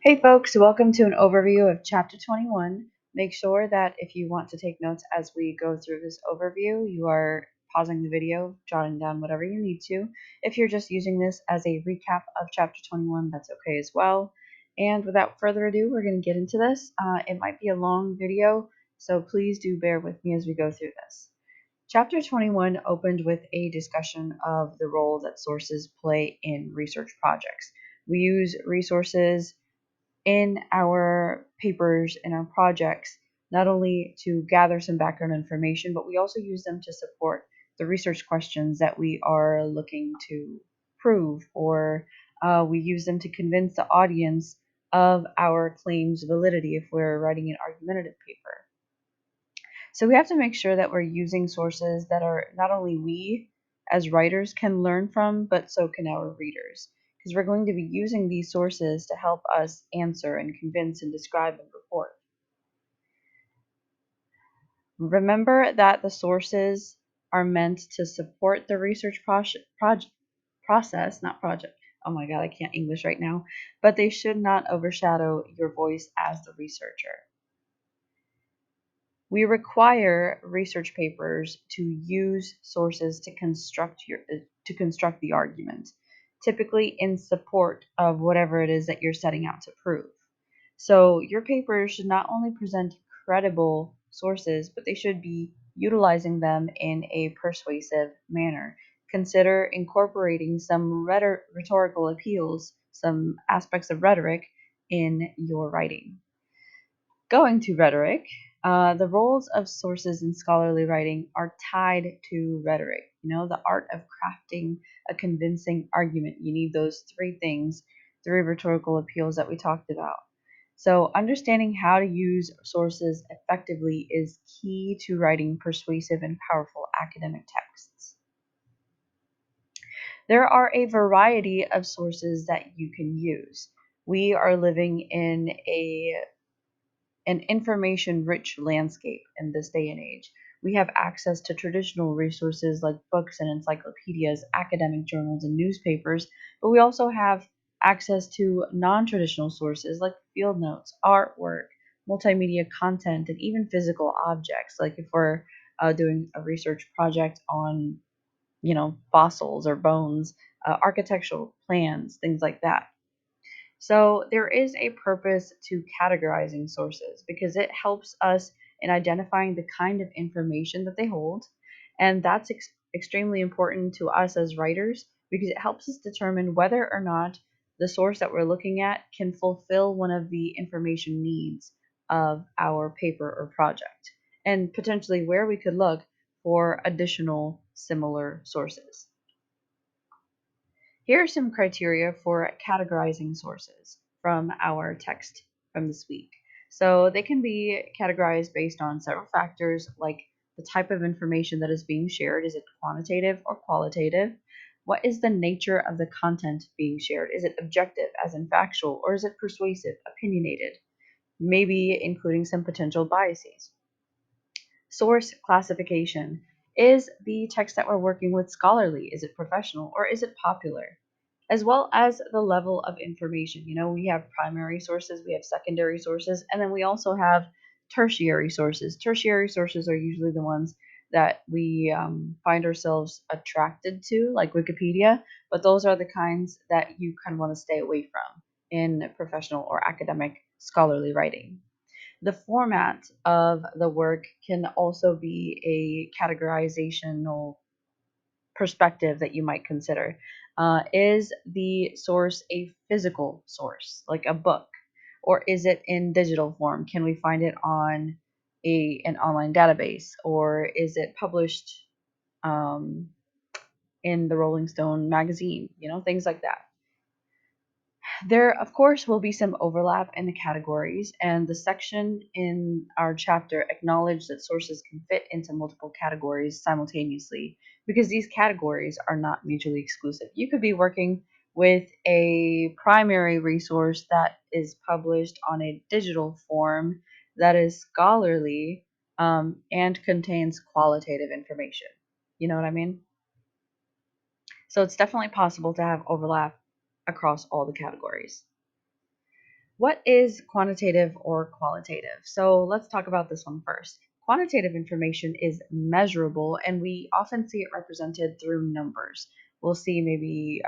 Hey folks, welcome to an overview of Chapter 21. Make sure that if you want to take notes as we go through this overview, you are pausing the video, jotting down whatever you need to. If you're just using this as a recap of Chapter 21, that's okay as well. And without further ado, we're going to get into this. It might be a long video, so please do bear with me as we go through this. Chapter 21 opened with a discussion of the role that sources play in research projects. We use resources in our papers and our projects, not only to gather some background information, but we also use them to support the research questions that we are looking to prove, or we use them to convince the audience of our claims' validity if we're writing an argumentative paper. So we have to make sure that we're using sources that are not only we as writers can learn from, but so can our readers. Because we're going to be using these sources to help us answer and convince and describe and report. Remember that the sources are meant to support the research process, not project. Oh my god, I can't English right now. But they should not overshadow your voice as the researcher. We require research papers to use sources to construct the argument, typically in support of whatever it is that you're setting out to prove. So your papers should not only present credible sources, but they should be utilizing them in a persuasive manner. Consider incorporating some rhetorical appeals, some aspects of rhetoric in your writing. Going to rhetoric, the roles of sources in scholarly writing are tied to rhetoric. The art of crafting a convincing argument. You need those three things, three rhetorical appeals that we talked about. So, understanding how to use sources effectively is key to writing persuasive and powerful academic texts. There are a variety of sources that you can use. We are living in an information-rich landscape in this day and age. We have access to traditional resources like books and encyclopedias, academic journals, and newspapers, but we also have access to non-traditional sources like field notes, artwork, multimedia content, and even physical objects. Like if we're doing a research project on, fossils or bones, architectural plans, things like that. So there is a purpose to categorizing sources because it helps us in identifying the kind of information that they hold. And that's extremely important to us as writers because it helps us determine whether or not the source that we're looking at can fulfill one of the information needs of our paper or project, and potentially where we could look for additional similar sources. Here are some criteria for categorizing sources from our text from this week. So they can be categorized based on several factors like the type of information that is being shared. Is it quantitative or qualitative? What is the nature of the content being shared? Is it objective, as in factual, or is it persuasive, opinionated? Maybe including some potential biases. Source classification. Is the text that we're working with scholarly? Is it professional or is it popular? As well as the level of information. We have primary sources, we have secondary sources, and then we also have tertiary sources. Tertiary sources are usually the ones that we find ourselves attracted to, like Wikipedia, but those are the kinds that you kind of want to stay away from in professional or academic scholarly writing. The format of the work can also be a categorizational perspective that you might consider. Is the source a physical source, like a book, or is it in digital form? Can we find it on an online database, or is it published um, in the Rolling Stone magazine? Things like that. There, of course, will be some overlap in the categories, and the section in our chapter acknowledged that sources can fit into multiple categories simultaneously because these categories are not mutually exclusive. You could be working with a primary resource that is published on a digital form that is scholarly and contains qualitative information. You know what I mean? So it's definitely possible to have overlap across all the categories. What is quantitative or qualitative? So let's talk about this one first. Quantitative information is measurable, and we often see it represented through numbers. We'll see maybe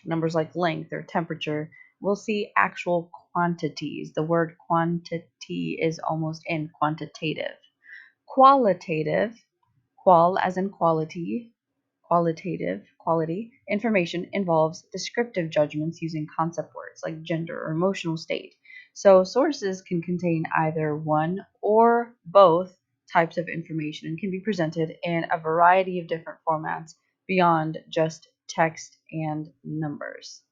numbers like length or temperature. We'll see actual quantities. The word quantity is almost in quantitative. Qualitative, qual as in quality, quality information involves descriptive judgments using concept words like gender or emotional state. So sources can contain either one or both types of information and can be presented in a variety of different formats beyond just text and numbers.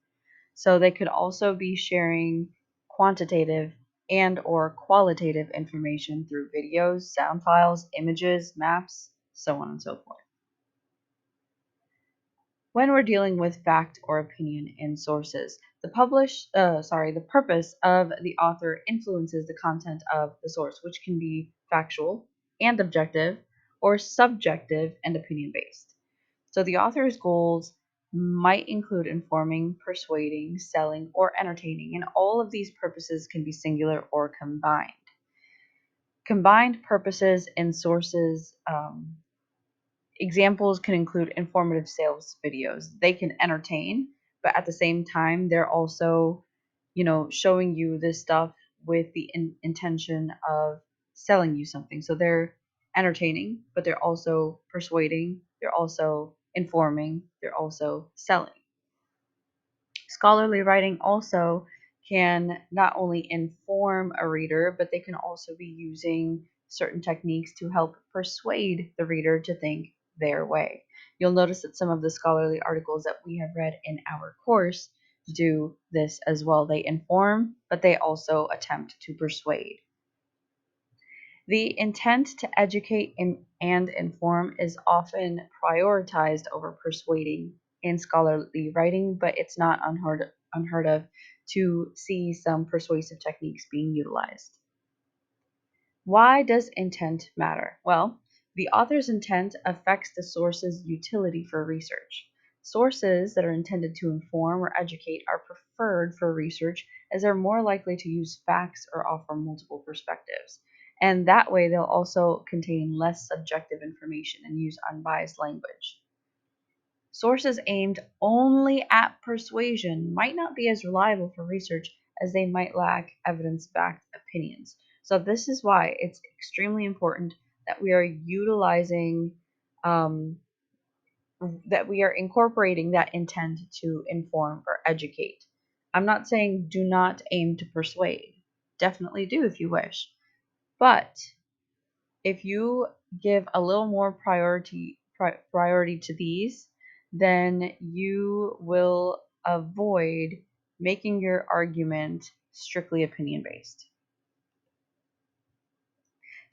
So they could also be sharing quantitative and or qualitative information through videos, sound files, images, maps, so on and so forth. When we're dealing with fact or opinion in sources, the purpose of the author influences the content of the source, which can be factual and objective, or subjective and opinion based. So the author's goals might include informing, persuading, selling, or entertaining, and all of these purposes can be singular or combined. Combined purposes in sources, examples can include informative sales videos. They can entertain, but at the same time, they're also, showing you this stuff with the intention of selling you something. So they're entertaining, but they're also persuading, they're also informing, they're also selling. Scholarly writing also can not only inform a reader, but they can also be using certain techniques to help persuade the reader to think their way. You'll notice that some of the scholarly articles that we have read in our course do this as well. They inform, but they also attempt to persuade. The intent to educate and inform is often prioritized over persuading in scholarly writing, but it's not unheard of to see some persuasive techniques being utilized. Why does intent matter? Well, the author's intent affects the source's utility for research. Sources that are intended to inform or educate are preferred for research as they're more likely to use facts or offer multiple perspectives. And that way, they'll also contain less subjective information and use unbiased language. Sources aimed only at persuasion might not be as reliable for research as they might lack evidence backed opinions. So, this is why it's extremely important that we are utilizing, that we are incorporating that intent to inform or educate. I'm not saying do not aim to persuade, definitely do if you wish. But if you give a little more priority to these, then you will avoid making your argument strictly opinion based.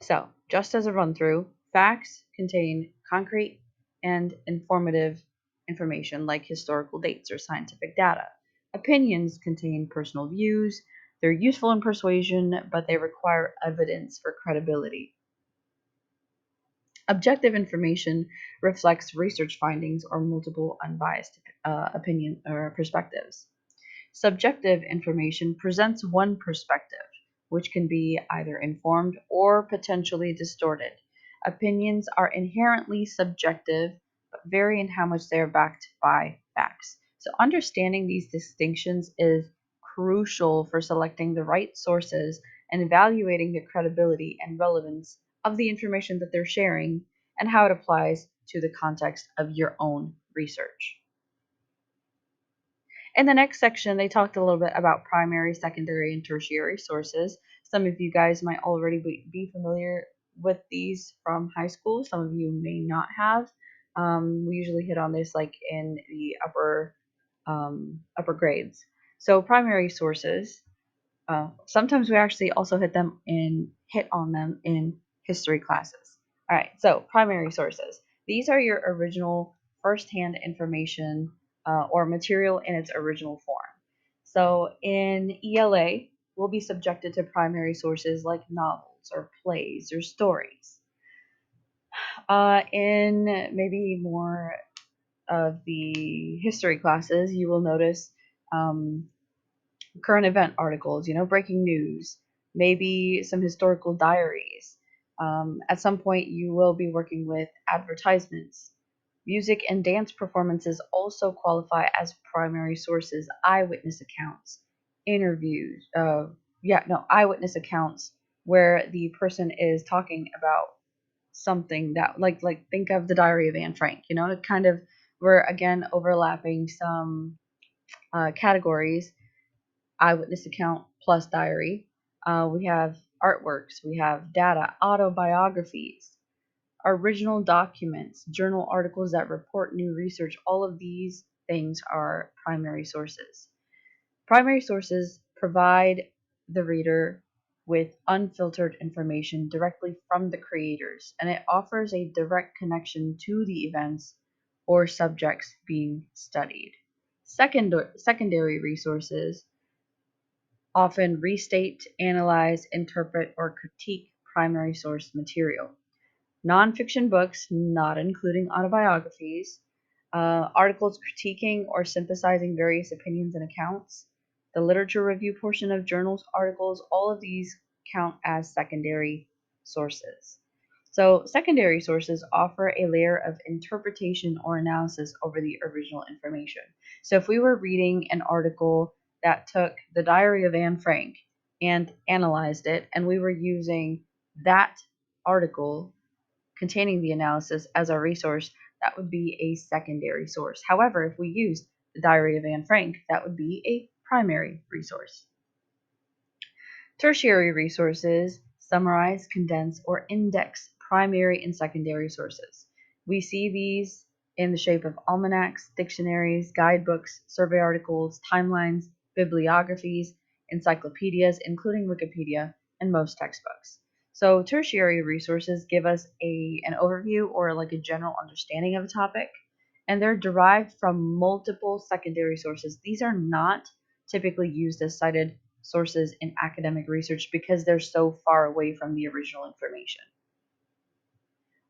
So, just as a run through, facts contain concrete and informative information like historical dates or scientific data. Opinions contain personal views. They're useful in persuasion, but they require evidence for credibility. Objective information reflects research findings or multiple unbiased opinion or perspectives. Subjective information presents one perspective, which can be either informed or potentially distorted. Opinions are inherently subjective, but vary in how much they are backed by facts. So, understanding these distinctions is crucial for selecting the right sources and evaluating the credibility and relevance of the information that they're sharing and how it applies to the context of your own research. In the next section, they talked a little bit about primary, secondary, and tertiary sources. Some of you guys might already be familiar with these from high school. Some of you may not have. We usually hit on this like in the upper grades. So primary sources. Sometimes we actually also hit on them in history classes. All right, so primary sources. These are your original firsthand information or material in its original form. So in ELA, we'll be subjected to primary sources like novels or plays or stories. In maybe more of the history classes, you will notice current event articles, breaking news, maybe some historical diaries. At some point, you will be working with advertisements. Music and dance performances also qualify as primary sources, eyewitness accounts, interviews, eyewitness accounts where the person is talking about something that, like think of the Diary of Anne Frank, it kind of, we're again overlapping some categories: eyewitness account plus diary. We have artworks, we have data, autobiographies, original documents, journal articles that report new research. All of these things are primary sources. Primary sources provide the reader with unfiltered information directly from the creators, and it offers a direct connection to the events or subjects being studied. Secondary resources often restate, analyze, interpret, or critique primary source material. Nonfiction books, not including autobiographies, articles critiquing or synthesizing various opinions and accounts, the literature review portion of journals, articles, all of these count as secondary sources. So, secondary sources offer a layer of interpretation or analysis over the original information. So, if we were reading an article that took the Diary of Anne Frank and analyzed it, and we were using that article containing the analysis as our resource, that would be a secondary source. However, if we used the Diary of Anne Frank, that would be a primary resource. Tertiary resources summarize, condense, or index primary and secondary sources. We see these in the shape of almanacs, dictionaries, guidebooks, survey articles, timelines, bibliographies, encyclopedias, including Wikipedia, and most textbooks. So tertiary resources give us an overview or like a general understanding of a topic, and they're derived from multiple secondary sources. These are not typically used as cited sources in academic research because they're so far away from the original information.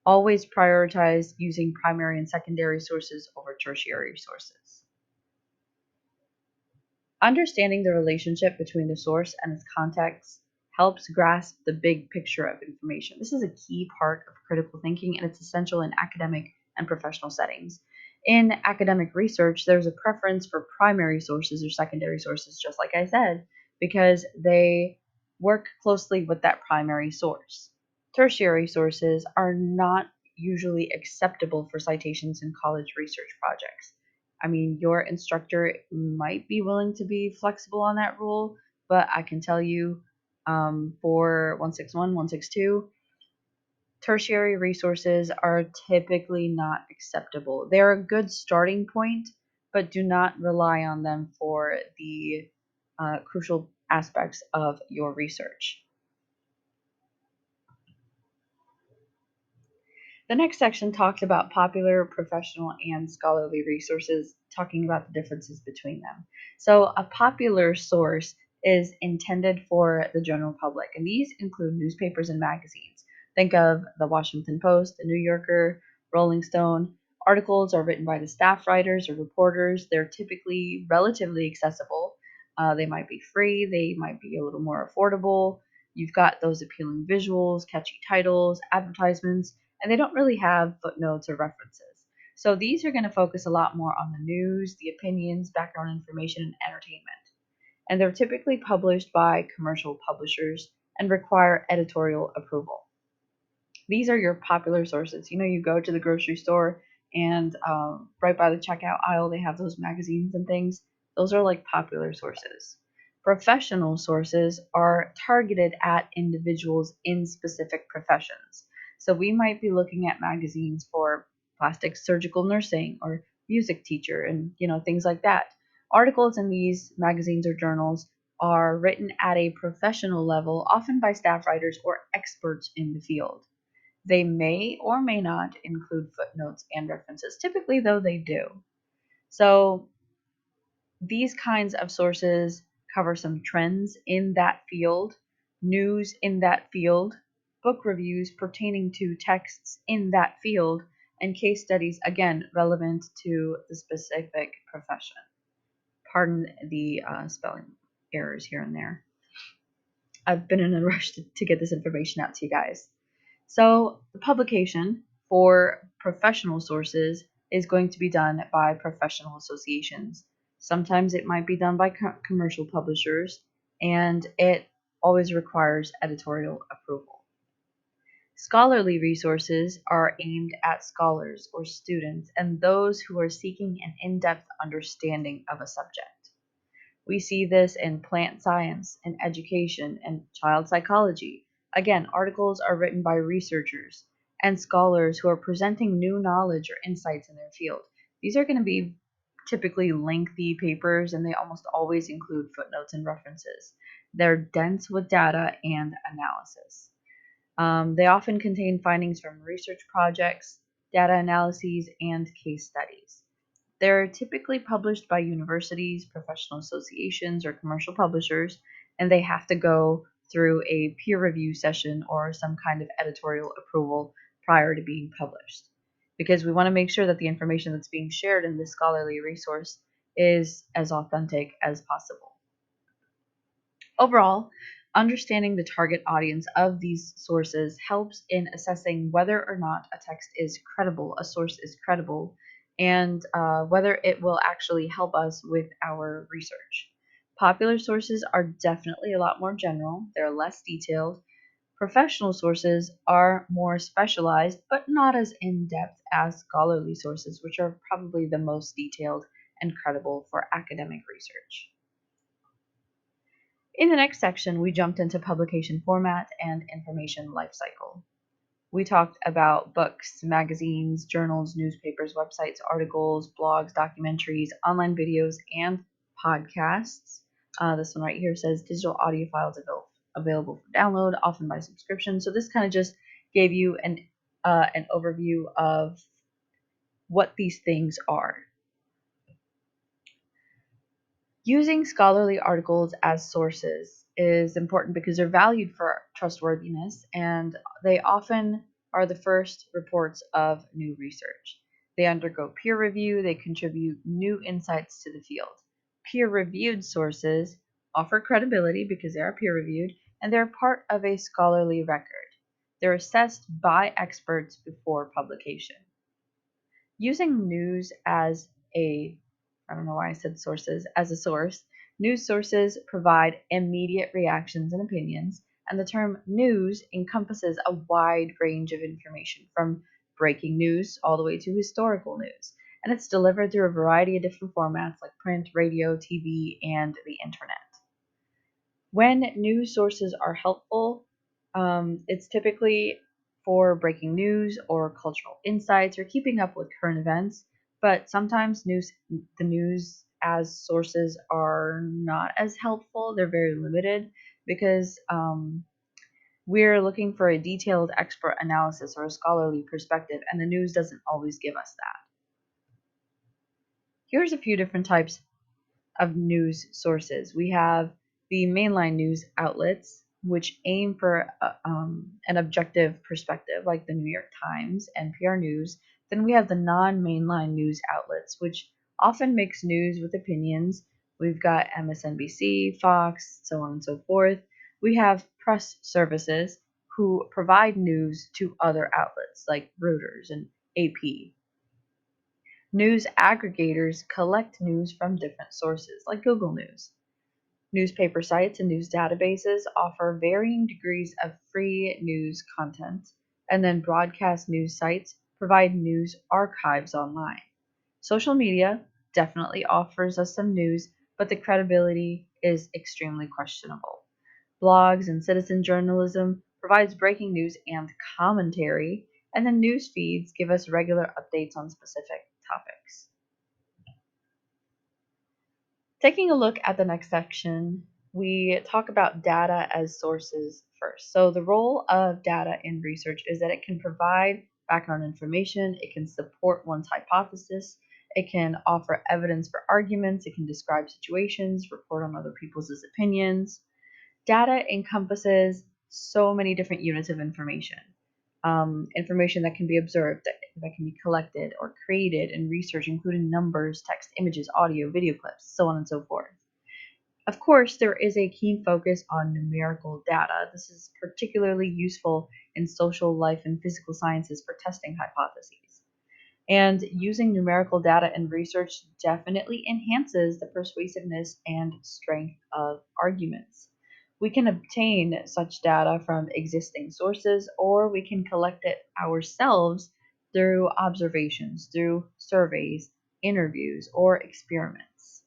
Always prioritize using primary and secondary sources over tertiary sources. Understanding the relationship between the source and its context helps grasp the big picture of information. This is a key part of critical thinking, and it's essential in academic and professional settings. In academic research, there's a preference for primary sources or secondary sources, just like I said, because they work closely with that primary source. Tertiary sources are not usually acceptable for citations in college research projects. I mean, your instructor might be willing to be flexible on that rule, but I can tell you for 161, 162, tertiary resources are typically not acceptable. They're a good starting point, but do not rely on them for the crucial aspects of your research. The next section talks about popular, professional, and scholarly resources, talking about the differences between them. So, a popular source is intended for the general public, and these include newspapers and magazines. Think of the Washington Post, the New Yorker, Rolling Stone. Articles are written by the staff writers or reporters. They're typically relatively accessible. They might be free, they might be a little more affordable. You've got those appealing visuals, catchy titles, advertisements, and they don't really have footnotes or references. So these are going to focus a lot more on the news, the opinions, background information, and entertainment. And they're typically published by commercial publishers and require editorial approval. These are your popular sources. You go to the grocery store and right by the checkout aisle, they have those magazines and things. Those are like popular sources. Professional sources are targeted at individuals in specific professions. So we might be looking at magazines for plastic surgical nursing or music teacher and things like that. Articles in these magazines or journals are written at a professional level, often by staff writers or experts in the field. They may or may not include footnotes and references. Typically, though, they do. So these kinds of sources cover some trends in that field, news in that field, book reviews pertaining to texts in that field, and case studies, again, relevant to the specific profession. Pardon the spelling. errors here and there. I've been in a rush to get this information out to you guys. So the publication for professional sources is going to be done by professional associations. Sometimes it might be done by commercial publishers, and it always requires editorial approval. Scholarly resources are aimed at scholars or students and those who are seeking an in-depth understanding of a subject. We see this in plant science, in education, and child psychology. Again, articles are written by researchers and scholars who are presenting new knowledge or insights in their field. These are going to be typically lengthy papers, and they almost always include footnotes and references. They're dense with data and analysis. They often contain findings from research projects, data analyses, and case studies. They're typically published by universities, professional associations, or commercial publishers, and they have to go through a peer review session or some kind of editorial approval prior to being published. Because we want to make sure that the information that's being shared in this scholarly resource is as authentic as possible. Overall, understanding the target audience of these sources helps in assessing whether or not a text is credible, a source is credible, and whether it will actually help us with our research. Popular sources are definitely a lot more general, they're less detailed. Professional sources are more specialized, but not as in depth as scholarly sources, which are probably the most detailed and credible for academic research. In the next section, we jumped into publication format and information lifecycle. We talked about books, magazines, journals, newspapers, websites, articles, blogs, documentaries, online videos, and podcasts. This one right here says digital audio files available for download, often by subscription. So this kind of just gave you an overview of what these things are. Using scholarly articles as sources is important because they're valued for trustworthiness, and they often are the first reports of new research. They undergo peer review, they contribute new insights to the field. Peer-reviewed sources offer credibility because they are peer-reviewed, and they're part of a scholarly record. They're assessed by experts before publication. Using news as I don't know why I said sources, as a source, news sources provide immediate reactions and opinions, and the term news encompasses a wide range of information from breaking news all the way to historical news, and it's delivered through a variety of different formats like print, radio, TV, and the internet. When news sources are helpful, it's typically for breaking news or cultural insights or keeping up with current events. But sometimes the news as sources are not as helpful. They're very limited because we're looking for a detailed expert analysis or a scholarly perspective, and the news doesn't always give us that. Here's a few different types of news sources. We have the mainline news outlets, which aim for an objective perspective, like the New York Times, NPR News. Then we have the non-mainline news outlets, which often mix news with opinions. We've got MSNBC, Fox, so on and so forth. We have press services who provide news to other outlets like Reuters and AP. News aggregators collect news from different sources, like Google News. Newspaper sites and news databases offer varying degrees of free news content, and then broadcast news sites provide news archives online. Social media definitely offers us some news, but the credibility is extremely questionable. Blogs and citizen journalism provides breaking news and commentary, and then news feeds give us regular updates on specific topics. Taking a look at the next section, we talk about data as sources first. So the role of data in research is that it can provide background information, it can support one's hypothesis, it can offer evidence for arguments, it can describe situations, report on other people's opinions. Data encompasses so many different units of information. Information that can be observed, that can be collected or created in research, including numbers, text, images, audio, video clips, so on and so forth. Of course, there is a keen focus on numerical data. This is particularly useful in social life and physical sciences for testing hypotheses. And using numerical data in research definitely enhances the persuasiveness and strength of arguments. We can obtain such data from existing sources, or we can collect it ourselves through observations, through surveys, interviews, or experiments.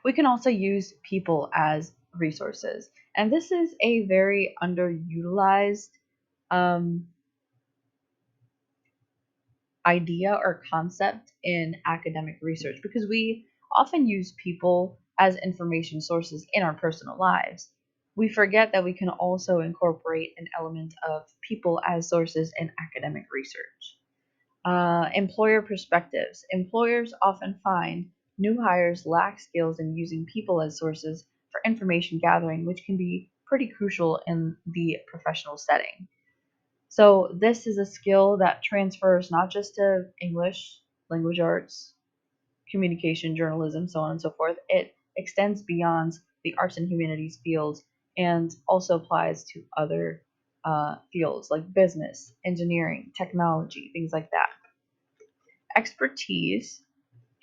We can also use people as resources. And this is a very underutilized um, idea or concept in academic research because we often use people as information sources in our personal lives. We forget that we can also incorporate an element of people as sources in academic research. Employer perspectives. Employers often find new hires lack skills in using people as sources for information gathering, which can be pretty crucial in the professional setting. So, this is a skill that transfers not just to English, language arts, communication, journalism, so on and so forth. It extends beyond the arts and humanities fields and also applies to other fields like business, engineering, technology, things like that. Expertise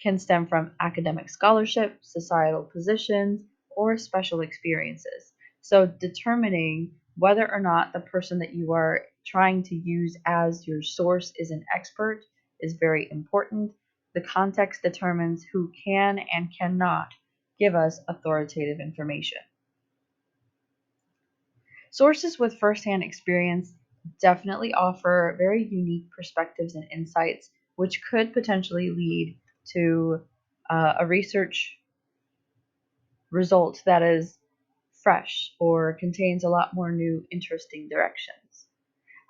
can stem from academic scholarship, societal positions, or special experiences. So, determining whether or not the person that you are trying to use as your source is an expert is very important. The context determines who can and cannot give us authoritative information. Sources with firsthand experience definitely offer very unique perspectives and insights, which could potentially lead to a research result that is fresh or contains a lot more new, interesting directions.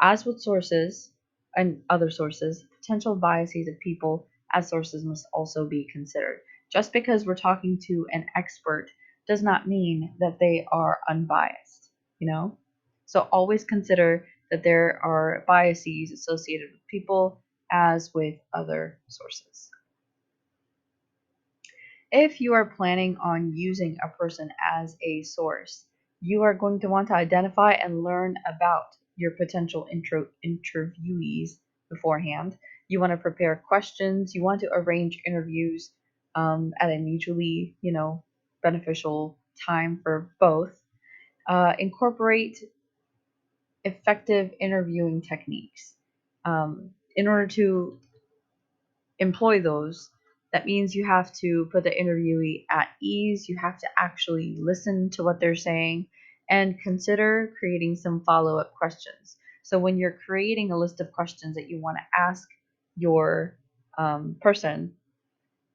As with sources and other sources, potential biases of people as sources must also be considered. Just because we're talking to an expert does not mean that they are unbiased, you know? So always consider that there are biases associated with people as with other sources. If you are planning on using a person as a source, you are going to want to identify and learn about your potential interviewees beforehand. You want to prepare questions. You want to arrange interviews at a mutually, beneficial time for both. Incorporate effective interviewing techniques. In order to employ those, that means you have to put the interviewee at ease. You have to actually listen to what they're saying and consider creating some follow up questions. So, when you're creating a list of questions that you want to ask your person,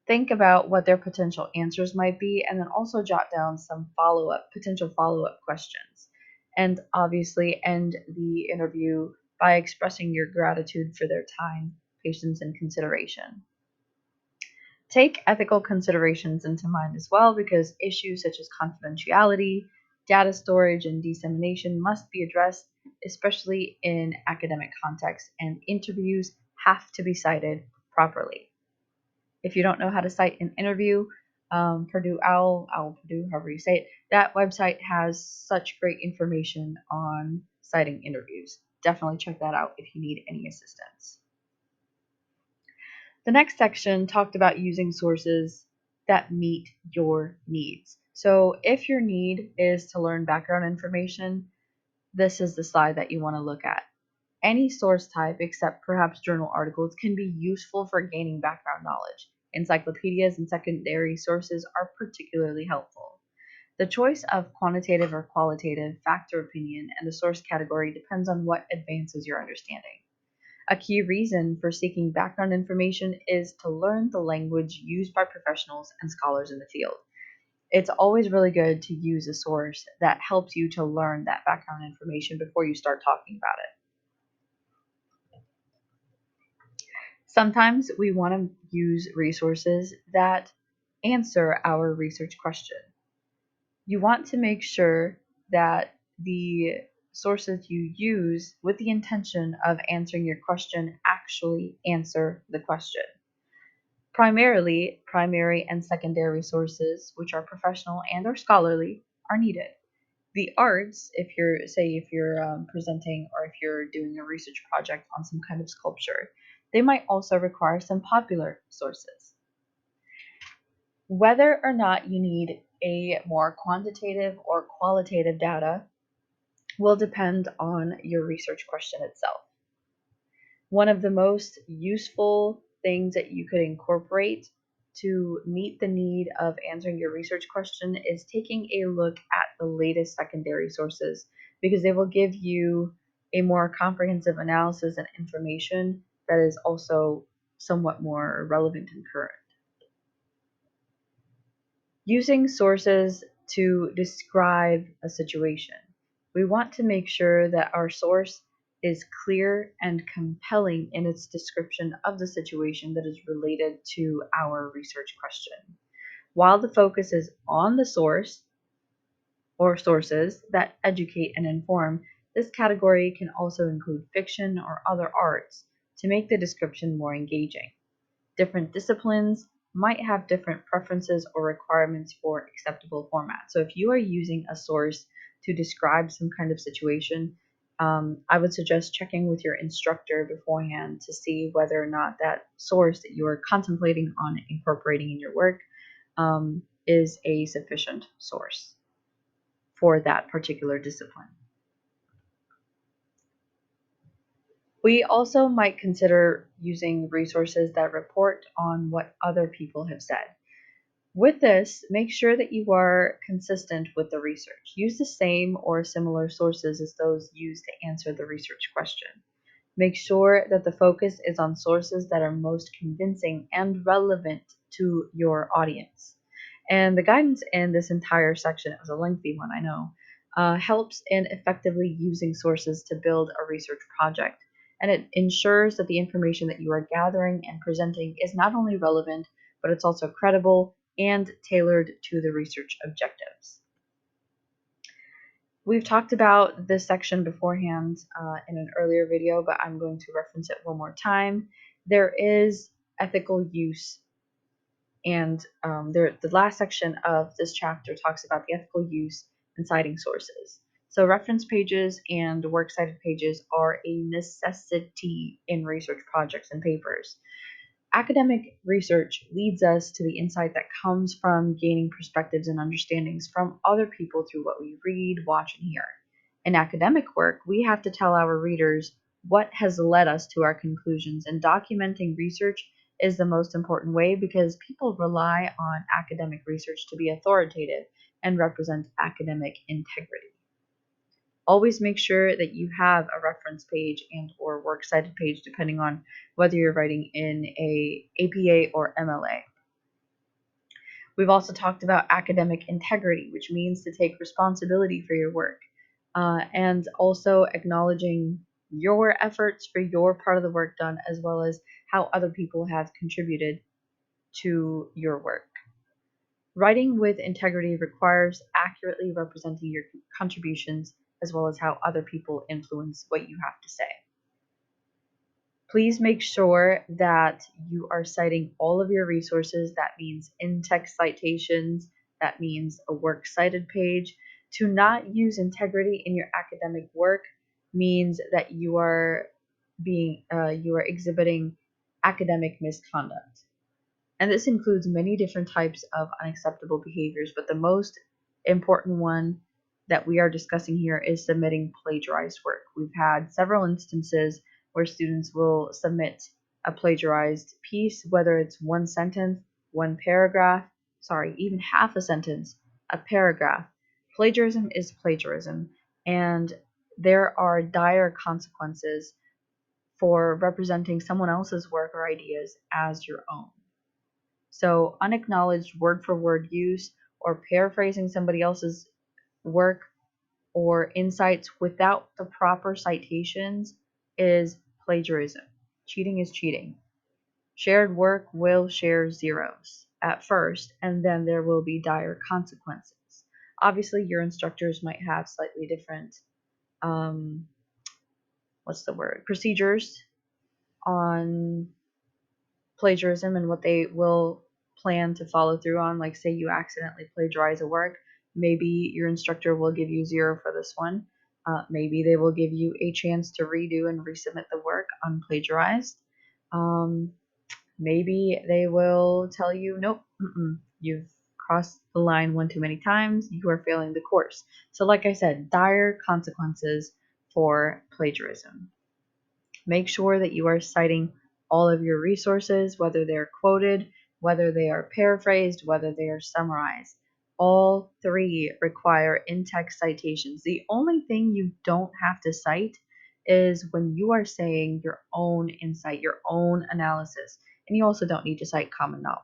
think about what their potential answers might be and then also jot down some potential follow up questions. And obviously, end the interview by expressing your gratitude for their time, patience, and consideration. Take ethical considerations into mind as well because issues such as confidentiality, data storage, and dissemination must be addressed, especially in academic contexts, and interviews have to be cited properly. If you don't know how to cite an interview, Purdue Owl Purdue, however you say it, that website has such great information on citing interviews. Definitely check that out if you need any assistance. The next section talked about using sources that meet your needs. So, if your need is to learn background information, this is the slide that you want to look at. Any source type, except perhaps journal articles, can be useful for gaining background knowledge. Encyclopedias and secondary sources are particularly helpful. The choice of quantitative or qualitative, fact or opinion, and the source category depends on what advances your understanding. A key reason for seeking background information is to learn the language used by professionals and scholars in the field. It's always really good to use a source that helps you to learn that background information before you start talking about it. Sometimes we want to use resources that answer our research question. You want to make sure that the sources you use with the intention of answering your question actually answer the question. Primarily, primary and secondary sources, which are professional and or scholarly, are needed. The arts, if you're presenting or if you're doing a research project on some kind of sculpture, they might also require some popular sources. Whether or not you need a more quantitative or qualitative data will depend on your research question itself. One of the most useful things that you could incorporate to meet the need of answering your research question is taking a look at the latest secondary sources, because they will give you a more comprehensive analysis and information that is also somewhat more relevant and current. Using sources to describe a situation. We want to make sure that our source is clear and compelling in its description of the situation that is related to our research question. While the focus is on the source or sources that educate and inform, this category can also include fiction or other arts to make the description more engaging. Different disciplines might have different preferences or requirements for acceptable format. So if you are using a source to describe some kind of situation, I would suggest checking with your instructor beforehand to see whether or not that source that you are contemplating on incorporating in your work is a sufficient source for that particular discipline. We also might consider using resources that report on what other people have said. With this, make sure that you are consistent with the research. Use the same or similar sources as those used to answer the research question. Make sure that the focus is on sources that are most convincing and relevant to your audience. And the guidance in this entire section, it was a lengthy one, I know, helps in effectively using sources to build a research project. And it ensures that the information that you are gathering and presenting is not only relevant, but it's also credible and tailored to the research objectives. We've talked about this section beforehand in an earlier video, but I'm going to reference it one more time. There is ethical use, and the last section of this chapter talks about the ethical use and citing sources. So reference pages and works cited pages are a necessity in research projects and papers. Academic research leads us to the insight that comes from gaining perspectives and understandings from other people through what we read, watch, and hear. In academic work, we have to tell our readers what has led us to our conclusions, and documenting research is the most important way because people rely on academic research to be authoritative and represent academic integrity. Always make sure that you have a reference page and or works cited page depending on whether you're writing in a APA or MLA. We've also talked about academic integrity, which means to take responsibility for your work and also acknowledging your efforts for your part of the work done, as well as how other people have contributed to your work. Writing with integrity requires accurately representing your contributions as well as how other people influence what you have to say. Please make sure that you are citing all of your resources. That means in-text citations. That means a works cited page. To not use integrity in your academic work means that you are exhibiting academic misconduct. And this includes many different types of unacceptable behaviors, but the most important one that we are discussing here is submitting plagiarized work. We've had several instances where students will submit a plagiarized piece, whether it's one sentence, one paragraph, even half a sentence, a paragraph. Plagiarism is plagiarism, and there are dire consequences for representing someone else's work or ideas as your own. So unacknowledged word for word use or paraphrasing somebody else's work or insights without the proper citations is plagiarism. Cheating is cheating. Shared work will share zeros at first, and then there will be dire consequences. Obviously, your instructors might have slightly different procedures on plagiarism and what they will plan to follow through on. Like, say you accidentally plagiarize a work, maybe your instructor will give you 0 for this one. Maybe they will give you a chance to redo and resubmit the work unplagiarized. Maybe they will tell you, nope, you've crossed the line one too many times, you are failing the course. So, like I said, dire consequences for plagiarism. Make sure that you are citing all of your resources, whether they're quoted, whether they are paraphrased, whether they are summarized. All 3 require in-text citations. The only thing you don't have to cite is when you are saying your own insight, your own analysis, and you also don't need to cite common knowledge.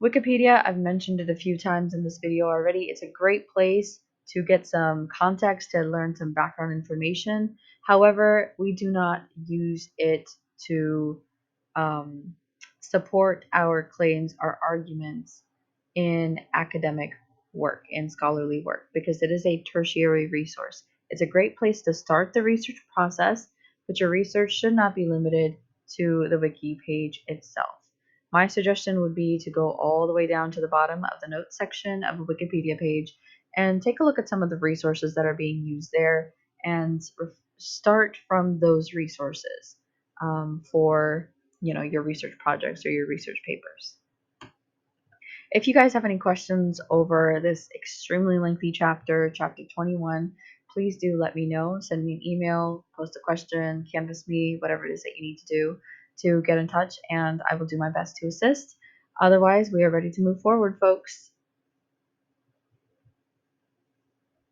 Wikipedia, I've mentioned it a few times in this video already. It's a great place to get some context, to learn some background information. However, we do not use it to support our claims, our arguments in academic work, in scholarly work, because it is a tertiary resource. It's a great place to start the research process, but your research should not be limited to the wiki page itself. My suggestion would be to go all the way down to the bottom of the notes section of a Wikipedia page and take a look at some of the resources that are being used there and start from those resources for your research projects or your research papers. If you guys have any questions over this extremely lengthy chapter, chapter 21, please do let me know. Send me an email, post a question, canvas me, whatever it is that you need to do to get in touch, and I will do my best to assist. Otherwise, we are ready to move forward, folks.